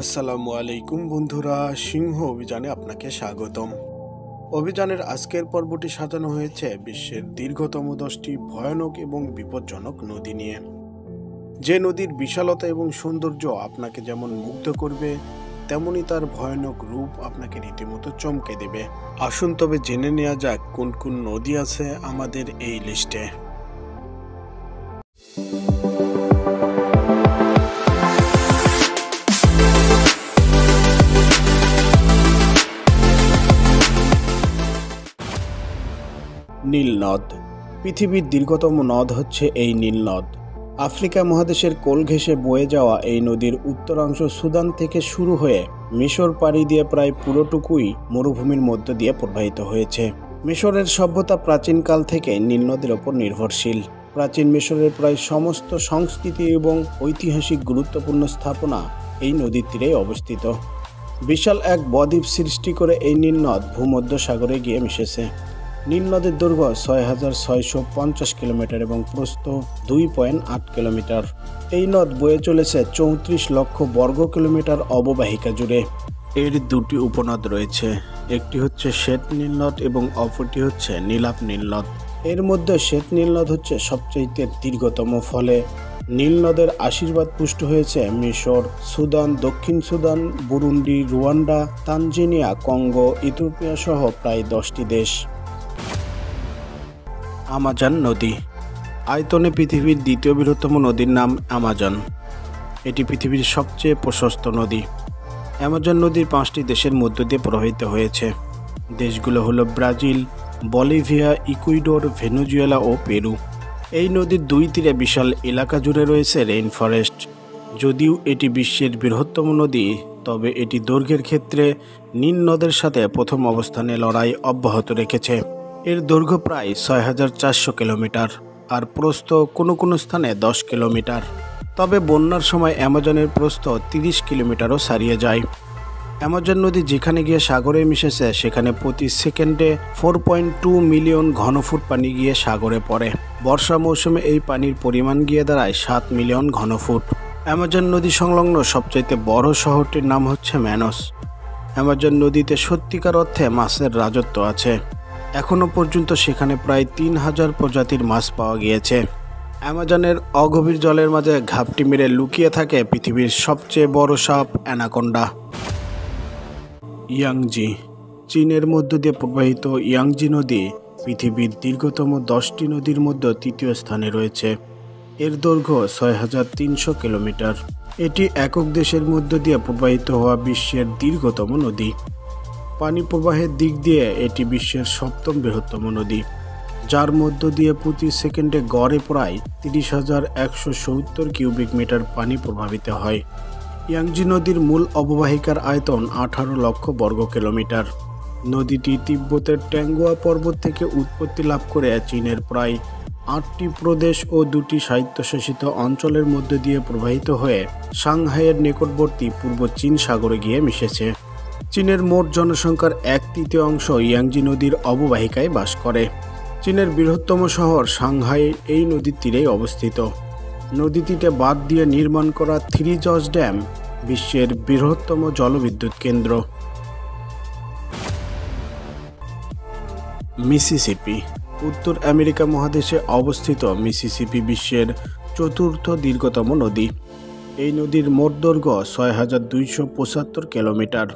আসসালামু আলাইকুম বন্ধুরা, সিংহ অভিযানে আপনাকে স্বাগতম। অভিযানের আজকের পর্বটি সাজানো হয়েছে বিশ্বের দীর্ঘতম 10টি ভয়ানক এবং বিপজ্জনক নদী নিয়ে। যে নদীর বিশালতা এবং সৌন্দর্য আপনাকে যেমন মুগ্ধ করবে, তেমনি তার ভয়ানক রূপ আপনাকে রীতিমতো চমকে দেবে। আসুন তবে জেনে নেওয়া যাক কোন কোন নদী আছে আমাদের এই লিস্টে। নীল নদ। পৃথিবীর দীর্ঘতম নদ হচ্ছে এই নীল নদ। আফ্রিকা মহাদেশের কোল ঘেঁষে বয়ে যাওয়া এই নদীর উত্তরাংশ সুদান থেকে শুরু হয়ে মিশর পাড়ি দিয়ে প্রায় পুরোটুকুই মরুভূমির মধ্য দিয়ে প্রবাহিত হয়েছে। মিশরের সভ্যতা প্রাচীনকাল থেকে নীল নদের ওপর নির্ভরশীল। প্রাচীন মিশরের প্রায় সমস্ত সংস্কৃতি এবং ঐতিহাসিক গুরুত্বপূর্ণ স্থাপনা এই নদীর তীরেই অবস্থিত। বিশাল এক বদ্বীপ সৃষ্টি করে এই নীল নদ ভূমধ্য সাগরে গিয়ে মিশেছে। নীল নদের দৈর্ঘ্য ৬,৬৫০ কিলোমিটার এবং প্রস্থ ২.৮ কিলোমিটার। এই নদ বয়ে চলেছে ৩৪ লক্ষ বর্গ কিলোমিটার অববাহিকা জুড়ে। এর দুটি উপনদ রয়েছে, একটি হচ্ছে শ্বেত নীল নদ এবং অপরটি হচ্ছে নীলাভ নীল নদ। এর মধ্যে শ্বেত নীল নদ হচ্ছে সবচেয়ে দীর্ঘতম, ফলে নীল নদের আশীর্বাদ পুষ্ট হয়েছে মিশর, সুদান, দক্ষিণ Sudan, Burundi, Rwanda, Tanzania, Congo, Ethiopia সহ প্রায় 10টি দেশ। আমাজন নদী। আয়তনে পৃথিবীর দ্বিতীয় বৃহত্তম নদীর নাম আমাজন। এটি পৃথিবীর সবচেয়ে প্রশস্ত নদী। আমাজন নদীর 5টি দেশের মধ্য দিয়ে প্রবাহিত হয়েছে। দেশগুলো হলো ব্রাজিল, বলিভিয়া, ইকুয়েডর, ভেনেজুয়েলা ও পেরু। এই নদীর দুই তীরে বিশাল এলাকা জুড়ে রয়েছে রেইন ফরেস্ট। যদিও এটি বিশ্বের বৃহত্তম নদী, তবে এটি দৈর্ঘ্যের ক্ষেত্রে নীল নদের সাথে প্রথম অবস্থানে লড়াই অব্যাহত রেখেছে। এর দৈর্ঘ্য প্রায় ৬,৪০০ কিলোমিটার আর প্রস্থ কোনো কোনো স্থানে 10 কিলোমিটার। তবে বন্যার সময় অ্যামাজনের প্রস্থ 30 কিলোমিটারও ছাড়িয়ে যায়। অ্যামাজন নদী যেখানে গিয়ে সাগরে মিশেছে, সেখানে প্রতি সেকেন্ডে 4.2 মিলিয়ন ঘনফুট পানি গিয়ে সাগরে পড়ে। বর্ষা মৌসুমে এই পানির পরিমাণ গিয়ে দাঁড়ায় 7 মিলিয়ন ঘনফুট। অ্যামাজন নদী সংলগ্ন সবচাইতে বড় শহরটির নাম হচ্ছে ম্যানোস। অ্যামাজন নদীতে সত্যিকার অর্থে মাছের রাজত্ব আছে। এখনও পর্যন্ত সেখানে প্রায় 3000 প্রজাতির মাছ পাওয়া গিয়েছে। অ্যামাজনের অগভীর জলের মাঝে ঘাপটি মেরে লুকিয়ে থাকে পৃথিবীর সবচেয়ে বড় সাপ অ্যানাকোন্ডা। ইয়াংজি। চীনের মধ্য দিয়ে প্রবাহিত ইয়াংজি নদী পৃথিবীর দীর্ঘতম 10টি নদীর মধ্যে তৃতীয় স্থানে রয়েছে। এর দৈর্ঘ্য 6,300 কিলোমিটার। এটি একক দেশের মধ্য দিয়ে প্রবাহিত হওয়া বিশ্বের দীর্ঘতম নদী। পানি প্রবাহের দিক দিয়ে এটি বিশ্বের 7ম বৃহত্তম নদী, যার মধ্য দিয়ে প্রতি সেকেন্ডে গড়ে প্রায় 30,170 কিউবিক মিটার পানি প্রবাহিত হয়। ইয়াংজি নদীর মূল অববাহিকার আয়তন 18 লক্ষ বর্গ কিলোমিটার। নদীটি তিব্বতের ট্যাঙ্গুয়া পর্বত থেকে উৎপত্তি লাভ করে চীনের প্রায় 8টি প্রদেশ ও 2টি স্বায়ত্তশাসিত অঞ্চলের মধ্য দিয়ে প্রবাহিত হয়ে সাংহাইয়ের নিকটবর্তী পূর্ব চীন সাগরে গিয়ে মিশেছে। চীনের মোট জনসংখ্যার 1/3 ইয়াংজি নদীর অববাহিকায় বাস করে। চীনের বৃহত্তম শহর সাংহাই এই নদীর তীরেই অবস্থিত। নদীটিতে বাঁধ দিয়ে নির্মাণ করা 3 জর্জ ড্যাম বিশ্বের বৃহত্তম জলবিদ্যুৎ কেন্দ্র। মিসিসিপি। উত্তর আমেরিকা মহাদেশে অবস্থিত মিসিসিপি বিশ্বের 4র্থ দীর্ঘতম নদী। এই নদীর মোট দৈর্ঘ্য 6,275 কিলোমিটার।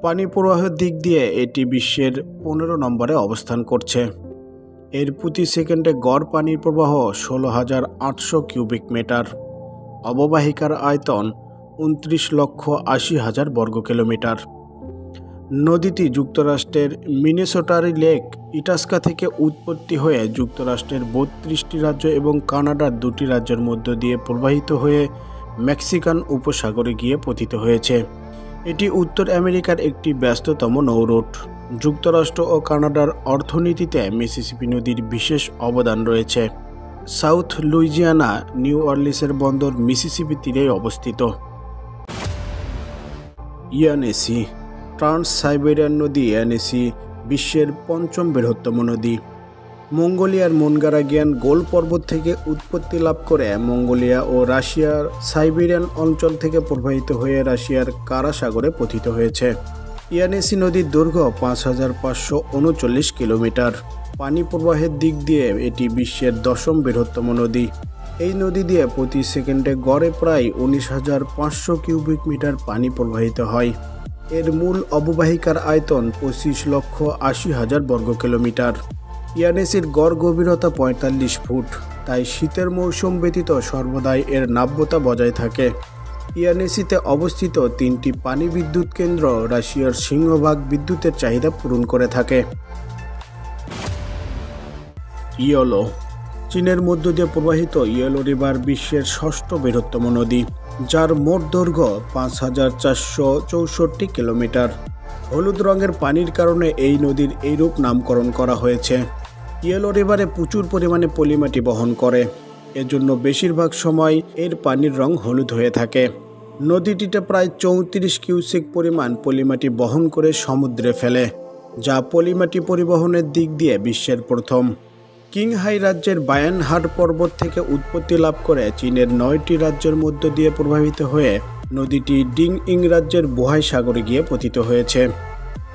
পানি প্রবাহের দিক দিয়ে এটি বিশ্বের 15 নম্বরে অবস্থান করছে। এর প্রতি সেকেন্ডে গড় পানির প্রবাহ 16,800 কিউবিক মিটার। অববাহিকার আয়তন 29,80,000 বর্গ কিলোমিটার। নদীটি যুক্তরাষ্ট্রের মিনেসোটার লেক ইটাস্কা থেকে উৎপত্তি হয়ে যুক্তরাষ্ট্রের 32টি রাজ্য এবং কানাডার 2টি রাজ্যের মধ্য দিয়ে প্রবাহিত হয়ে মেক্সিকান উপসাগরে গিয়ে পতিত হয়েছে। এটি উত্তর আমেরিকার একটি ব্যস্ততম নৌরুট। যুক্তরাষ্ট্র ও কানাডার অর্থনীতিতে মিসিসিপি নদীর বিশেষ অবদান রয়েছে। সাউথ লুইজিয়ানা নিউ অর্লিন্সের বন্দর মিসিসিপি তীরে অবস্থিত। ইয়ানেসি। ট্রান্স সাইবেরিয়ান নদী ইয়ানেসি বিশ্বের 5ম বৃহত্তম নদী। মঙ্গোলিয়ার মুনগারাগিয়ান গোল পর্বত থেকে উৎপত্তি লাভ করে মঙ্গোলিয়া ও রাশিয়ার সাইবেরিয়ান অঞ্চল থেকে প্রবাহিত হয়ে রাশিয়ার কারা সাগরে পতিত হয়েছে। ইয়ানেসি নদীর দৈর্ঘ্য ৫,৫৩৯ কিলোমিটার। পানি প্রবাহের দিক দিয়ে এটি বিশ্বের ১০ম বৃহত্তম নদী। এই নদী দিয়ে প্রতি সেকেন্ডে গড়ে প্রায় ১৯,৫০০ কিউবিক মিটার পানি প্রবাহিত হয়। এর মূল অববাহিকার আয়তন ২৫,৮০,০০০ বর্গ কিলোমিটার। ইয়ানেসির গড় গভীরতা ৪৫ ফুট, তাই শীতের মৌসুম ব্যতীত সর্বদাই এর নাব্যতা বজায় থাকে। ইয়ানেসিতে অবস্থিত ৩টি পানি বিদ্যুৎ কেন্দ্র রাশিয়ার সিংহভাগ বিদ্যুতের চাহিদা পূরণ করে থাকে। ইয়েলো। চীনের মধ্য দিয়ে প্রবাহিত ইয়েলো রিভার বিশ্বের ৬ষ্ঠ বৃহত্তম নদী, যার মোট দৈর্ঘ্য ৫,৪৬৪ কিলোমিটার। হলুদ রঙের পানির কারণে এই নদীর এইরূপ নামকরণ করা হয়েছে। ইয়েলো রিভারে প্রচুর পরিমাণে পলিমাটি বহন করে, এজন্য বেশিরভাগ সময় এর পানির রং হলুদ হয়ে থাকে। নদীটিতে প্রায় ৩৪ কিউসেক পরিমাণ পলিমাটি বহন করে সমুদ্রে ফেলে, যা পলিমাটি পরিবহনের দিক দিয়ে বিশ্বের প্রথম। কিংহাই রাজ্যের বায়ানহাট পর্বত থেকে উৎপত্তি লাভ করে চীনের ৯টি রাজ্যের মধ্য দিয়ে প্রবাহিত হয়ে নদীটি ডিংইং রাজ্যের বোহাই সাগরে গিয়ে পতিত হয়েছে।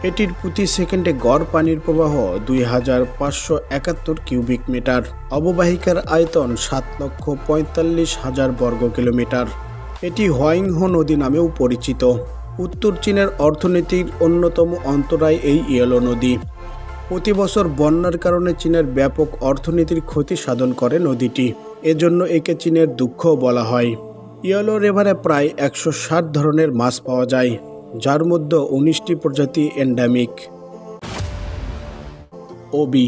এটির প্রতি সেকেন্ডে গড় পানির প্রবাহ ২,৫৭১ কিউবিক মিটার। অববাহিকার আয়তন ৭,৪৫,০০০ বর্গ কিলোমিটার। এটি হোয়াইংহো নদী নামেও পরিচিত। উত্তর চীনের অর্থনীতির অন্যতম অন্তরায় এই ইয়েলো নদী। প্রতি বছর বন্যার কারণে চীনের ব্যাপক অর্থনীতির ক্ষতি সাধন করে নদীটি, এজন্য একে চীনের দুঃখও বলা হয়। ইয়েলো রিভারে প্রায় ১৬০ ধরনের মাছ পাওয়া যায়, যার মধ্যে ১৯টি প্রজাতি এন্ডেমিক। ওবি।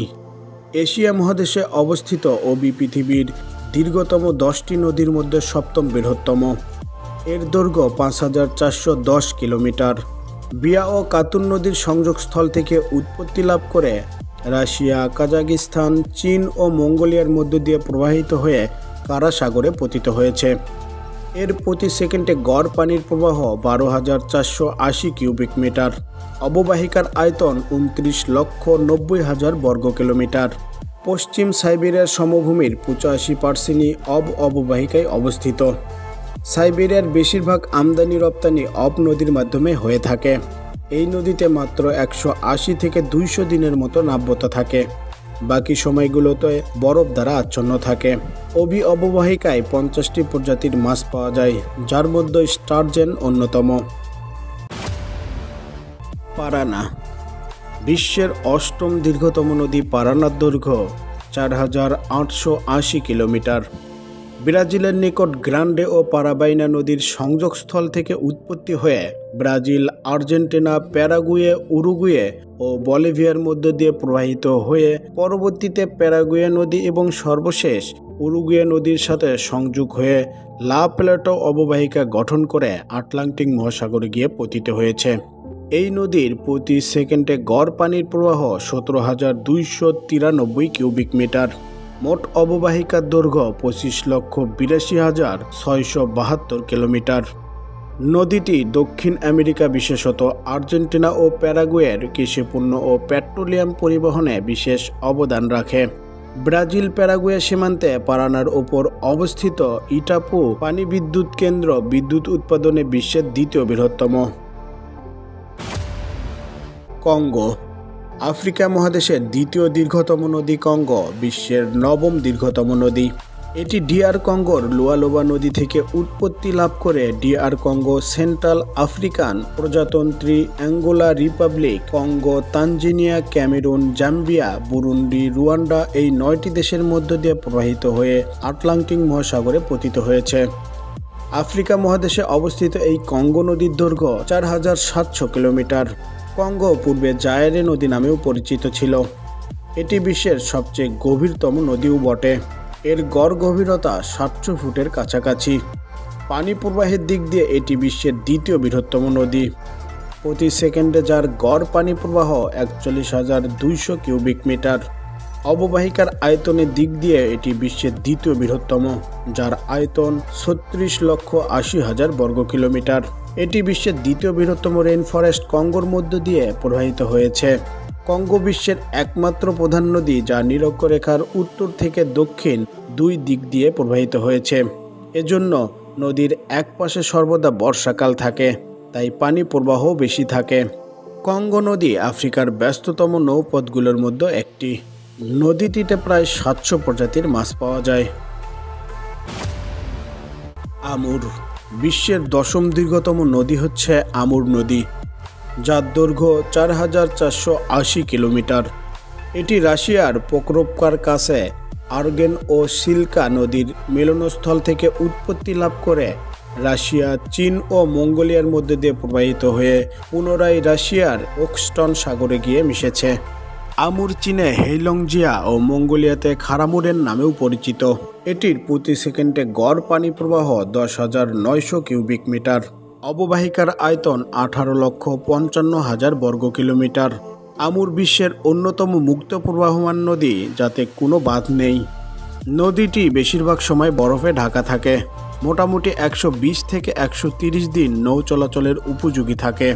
এশিয়া মহাদেশে অবস্থিত ওবি পৃথিবীর দীর্ঘতম 10টি নদীর মধ্যে 7ম বৃহত্তম। এর দৈর্ঘ্য ৫,৪১০ কিলোমিটার। বিয়া ও কাতুন নদীর সংযোগস্থল থেকে উৎপত্তি লাভ করে রাশিয়া, কাজাকিস্তান, চীন ও মঙ্গোলিয়ার মধ্য দিয়ে প্রবাহিত হয়ে কারা সাগরে পতিত হয়েছে। এর প্রতি সেকেন্ডে গড় পানির প্রবাহ ১২,৪৮০ কিউবিক মিটার। অববাহিকার আয়তন ২৯,৯০,০০০ বর্গ কিলোমিটার। পশ্চিম সাইবেরিয়ার সমভূমির ৮৫%ই অববাহিকায় অবস্থিত। সাইবেরিয়ার বেশিরভাগ আমদানি রপ্তানি নদীর মাধ্যমে হয়ে থাকে। এই নদীতে মাত্র ১৮০ থেকে ২০০ দিনের মতো নাব্যতা থাকে, বাকি সময়গুলোতে বরফ দ্বারা আচ্ছন্ন থাকে। ওবি অববাহিকায় ৫০টি প্রজাতির মাছ পাওয়া যায়, যার মধ্যে স্টারজেন অন্যতম। পারানা। বিশ্বের ৮ম দীর্ঘতম নদী পারানার দৈর্ঘ্য ৪,৮৮০ কিলোমিটার। ব্রাজিলের নিকট গ্রান্ডে ও পারাবাইনা নদীর সংযোগস্থল থেকে উৎপত্তি হয়ে ব্রাজিল, আর্জেন্টিনা, প্যারাগুয়ে, উরুগুয়ে ও বলিভিয়ার মধ্য দিয়ে প্রবাহিত হয়ে পরবর্তীতে প্যারাগুয়ে নদী এবং সর্বশেষ উরুগুয়ে নদীর সাথে সংযোগ হয়ে লা প্লাটা অববাহিকা গঠন করে আটলান্টিক মহাসাগরে গিয়ে পতিত হয়েছে। এই নদীর প্রতি সেকেন্ডে গড় পানির প্রবাহ ১৭,২৯৩ কিউবিক মিটার। মোট অববাহিকার দৈর্ঘ্য ২৫,৮২,৬৭২ কিলোমিটার। নদীটি দক্ষিণ আমেরিকা, বিশেষত আর্জেন্টিনা ও প্যারাগুয়ের কৃষিপণ্য ও পেট্রোলিয়াম পরিবহনে বিশেষ অবদান রাখে। ব্রাজিল প্যারাগুয়ে সীমান্তে পারানার ওপর অবস্থিত ইটাপু পানি বিদ্যুৎ কেন্দ্র বিদ্যুৎ উৎপাদনে বিশ্বের ২য় বৃহত্তম। কঙ্গো। আফ্রিকা মহাদেশের ২য় দীর্ঘতম নদী কঙ্গো বিশ্বের ৯ম দীর্ঘতম নদী। এটি ডিআর কঙ্গোর লুয়ালোবা নদী থেকে উৎপত্তি লাভ করে ডিআর কঙ্গো, সেন্ট্রাল আফ্রিকান প্রজাতন্ত্রী, Angola Republic, Congo, Tanzania, Cameroon, Zambia, Burundi, Rwanda এই ৯টি দেশের মধ্য দিয়ে প্রবাহিত হয়ে আটলান্টিক মহাসাগরে পতিত হয়েছে। আফ্রিকা মহাদেশে অবস্থিত এই কঙ্গো নদীর দৈর্ঘ্য ৪,৭০০ কিলোমিটার। কঙ্গো পূর্বে জায়েরে নদী নামেও পরিচিত ছিল। এটি বিশ্বের সবচেয়ে গভীরতম নদীও বটে। এর গড় গভীরতা ৭০০ ফুটের কাছাকাছি। পানি প্রবাহের দিক দিয়ে এটি বিশ্বের ২য় বৃহত্তম নদী। প্রতি সেকেন্ডে যার গড় পানি প্রবাহ ৪১,২০০ কিউবিক মিটার। অববাহিকার আয়তনের দিক দিয়ে এটি বিশ্বের ২য় বৃহত্তম, যার আয়তন ৩৬,৮০,০০০ বর্গ কিলোমিটার। এটি বিশ্বের ২য় বৃহত্তম রেইন ফরেস্ট কঙ্গোর মধ্য দিয়ে প্রবাহিত হয়েছে। কঙ্গো বিশ্বের একমাত্র প্রধান নদী যা নিরক্ষরেখার উত্তর থেকে দক্ষিণ দুই দিক দিয়ে প্রবাহিত হয়েছে। এজন্য নদীর এক পাশে সর্বদা বর্ষাকাল থাকে, তাই পানি প্রবাহ বেশি থাকে। কঙ্গো নদী আফ্রিকার ব্যস্ততম নৌপথগুলোর মধ্যে একটি। নদীটিতে প্রায় 700 প্রজাতির মাছ পাওয়া যায়। আমুর বিশ্বের 10ম দীর্ঘতম নদী হচ্ছে আমুর নদী, যার দৈর্ঘ্য 4480 কিলোমিটার। এটি রাশিয়ার পোক্রোভকার কাছে আর্গেন ও সিল্কা নদীর মিলনস্থল থেকে উৎপত্তি লাভ করে রাশিয়া, চীন ও মঙ্গোলিয়ার মধ্যে দিয়ে প্রবাহিত হয়ে পুনরায় রাশিয়ার ওখস্টন সাগরে গিয়ে মিশেছে। আমুর চীনে হেইলংজিয়া ও মঙ্গোলিয়াতে খারামুরের নামেও পরিচিত। এটির প্রতি সেকেন্ডে গড় পানি প্রবাহ 10,900 কিউবিক মিটার। অববাহিকার আয়তন 18,55,000 বর্গ কিলোমিটার। আমুর বিশ্বের অন্যতম মুক্ত প্রবাহমান নদী, যাতে কোনো বাঁধ নেই। নদীটি বেশিরভাগ সময় বরফে ঢাকা থাকে। মোটামুটি 120 থেকে 130 দিন নৌ চলাচলের উপযোগী থাকে।